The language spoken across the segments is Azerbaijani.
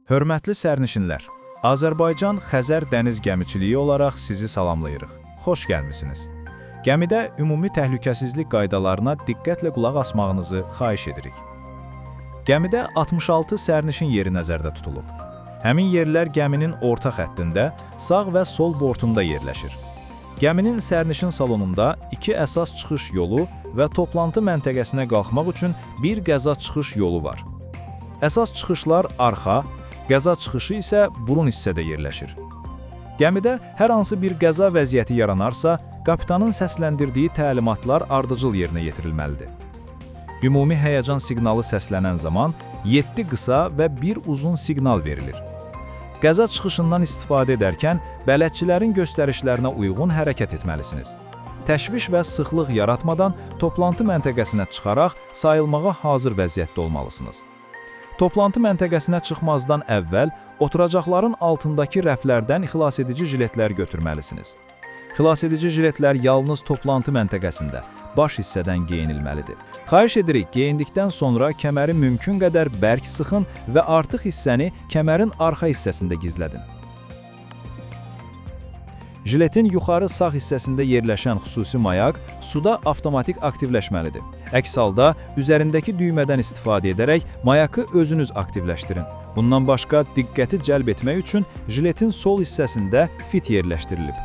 Hörmətli sərnişinlər, Azərbaycan Xəzər dəniz gəmiçiliyi olaraq sizi salamlayırıq. Xoş gəlmisiniz. Gəmidə ümumi təhlükəsizlik qaydalarına diqqətlə qulaq asmağınızı xahiş edirik. Gəmidə 66 sərnişin yeri nəzərdə tutulub. Həmin yerlər gəminin orta xəttində, sağ və sol bortunda yerləşir. Gəminin sərnişin salonunda 2 əsas çıxış yolu və toplantı məntəqəsinə qalxmaq üçün bir qəza çıxış yolu var. Əsas çıxışlar arxa, qəza çıxışı isə burun hissədə yerləşir. Gəmidə hər hansı bir qəza vəziyyəti yaranarsa, kapitanın səsləndirdiyi təlimatlar ardıcıl yerinə yetirilməlidir. Ümumi həyəcan siqnalı səslənən zaman 7 qısa və 1 uzun siqnal verilir. Qəza çıxışından istifadə edərkən bələdçilərin göstərişlərinə uyğun hərəkət etməlisiniz. Təşviş və sıxlıq yaratmadan toplantı məntəqəsinə çıxaraq sayılmağa hazır vəziyyətdə olmalısınız. Toplantı məntəqəsinə çıxmazdan əvvəl oturacaqların altındakı rəflərdən xilasedici jiletlər götürməlisiniz. Xilasedici jiletlər yalnız toplantı məntəqəsində, baş hissədən geyinilməlidir. Xahiş edirik, geyindikdən sonra kəməri mümkün qədər bərk sıxın və artıq hissəni kəmərin arxa hissəsində gizlədin. Jiletin yuxarı sağ hissəsində yerləşən xüsusi mayak suda avtomatik aktivləşməlidir. Əks halda üzərindəki düymədən istifadə edərək mayakı özünüz aktivləşdirin. Bundan başqa diqqəti cəlb etmək üçün jiletin sol hissəsində fit yerləşdirilib.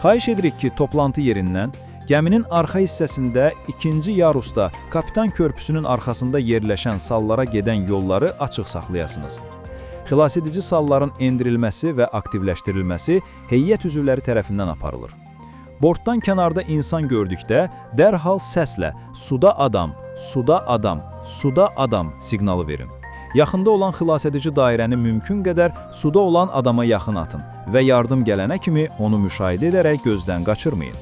Xahiş edirik ki, toplantı yerindən gəminin arxa hissəsində 2-ci yarusda kapitan körpüsünün arxasında yerləşən sallara gedən yolları açıq saxlayasınız. Xilasedici salların endirilməsi və aktivləşdirilməsi heyət üzvləri tərəfindən aparılır. Bortdan kənarda insan gördükdə dərhal səslə "Suda adam, suda adam, suda adam" siqnalı verin. Yaxında olan xilasedici dairəni mümkün qədər suda olan adama yaxın atın və yardım gələnə kimi onu müşahidə edərək gözdən qaçırmayın.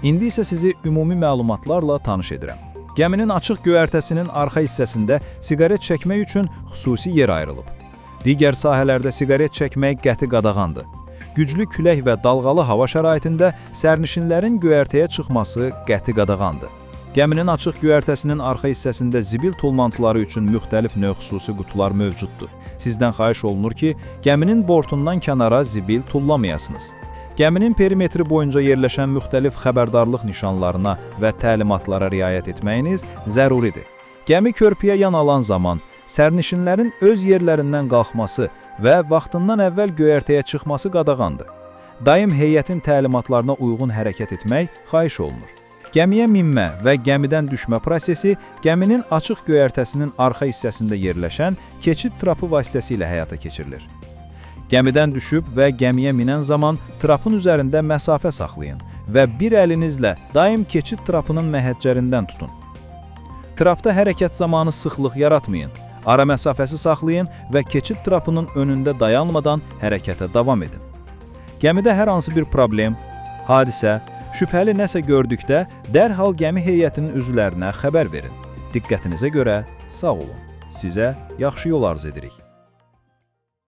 İndi isə sizi ümumi məlumatlarla tanış edirəm. Gəminin açıq göyərtəsinin arxa hissəsində siqaret çəkmək üçün xüsusi yer ayrılıb. Digər sahələrdə siqaret çəkmək qəti qadağandır. Güclü külək və dalğalı hava şəraitində sərnişinlərin göyərtəyə çıxması qəti qadağandır. Gəminin açıq göyərtəsinin arxa hissəsində zibil tullantıları üçün müxtəlif növ xüsusi qutular mövcuddur. Sizdən xahiş olunur ki, gəminin bortundan kənara zibil tullamayasınız. Gəminin perimetri boyunca yerləşən müxtəlif xəbərdarlıq nişanlarına və təlimatlara riayət etməyiniz zəruridir. Gəmi körpüyə yan alan zaman sərnişinlərin öz yerlərindən qalxması və vaxtından əvvəl göyərtəyə çıxması qadağandır. Daim heyətin təlimatlarına uyğun hərəkət etmək xahiş olunur. Gəmiyə minmə və gəmidən düşmə prosesi gəminin açıq göyərtəsinin arxa hissəsində yerləşən keçid trapı vasitəsilə həyata keçirilir. Gəmidən düşüb və gəmiyə minən zaman trapın üzərində məsafə saxlayın və bir əlinizlə daim keçid trapının məhəccərindən tutun. Trapda hərəkət zamanı sıxlıq yaratmayın. Ara məsafəsi saxlayın və keçid trapının önündə dayanmadan hərəkətə davam edin. Gəmidə hər hansı bir problem, hadisə, şübhəli nəsə gördükdə dərhal gəmi heyətinin üzvlərinə xəbər verin. Diqqətinizə görə sağ olun. Sizə yaxşı yol arzu edirik.